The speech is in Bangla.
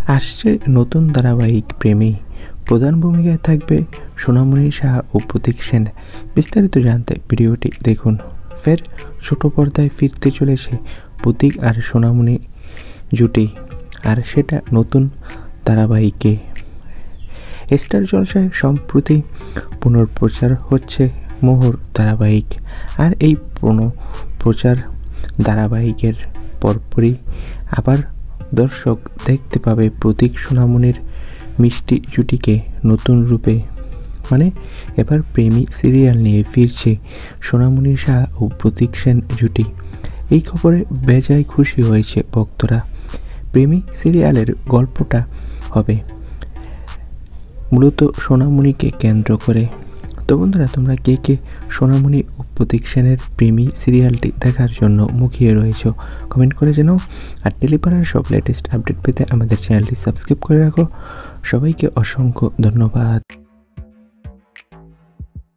আসছে নতুন ধারাবাহিক প্রেমী। প্রধান ভূমিকায় থাকবে সোনামণি সাহা ও প্রতীক সেন। বিস্তারিত জানতে ভিডিওটি দেখুন। ফের ছোট পর্দায় ফিরতে চলেছে প্রতীক আর সোনামণি জুটি, আর সেটা নতুন ধারাবাহিকে। স্টার জলসায় সম্প্রতি পুনঃপ্রচার হচ্ছে মোহর ধারাবাহিক। আর এই পুনঃপ্রচার ধারাবাহিকের পরপরই আবার দর্শক দেখতে পাবে প্রতীক সোনামণির মিষ্টি জুটিকে নতুন রূপে। মানে এবার প্রেমী সিরিয়াল নিয়ে ফিরছে সোনামণি সাহা ও প্রতীক সেন জুটি। এই খবরে বেজায় খুশি হয়েছে ভক্তরা। প্রেমী সিরিয়ালের গল্পটা হবে মূলত সোনামণিকে কেন্দ্র করে। তো বন্ধুরা, তোমরা কে কে সোনামণি ও প্রতীক সেনের প্রেমী সিরিয়ালটি দেখার জন্য মুখিয়ে রয়েছো কমেন্ট করে জানাও। আর টেলিপাড়ার সব লেটেস্ট আপডেট পেতে আমাদের চ্যানেলটি সাবস্ক্রাইব করে রাখো। সবাইকে অসংখ্য ধন্যবাদ।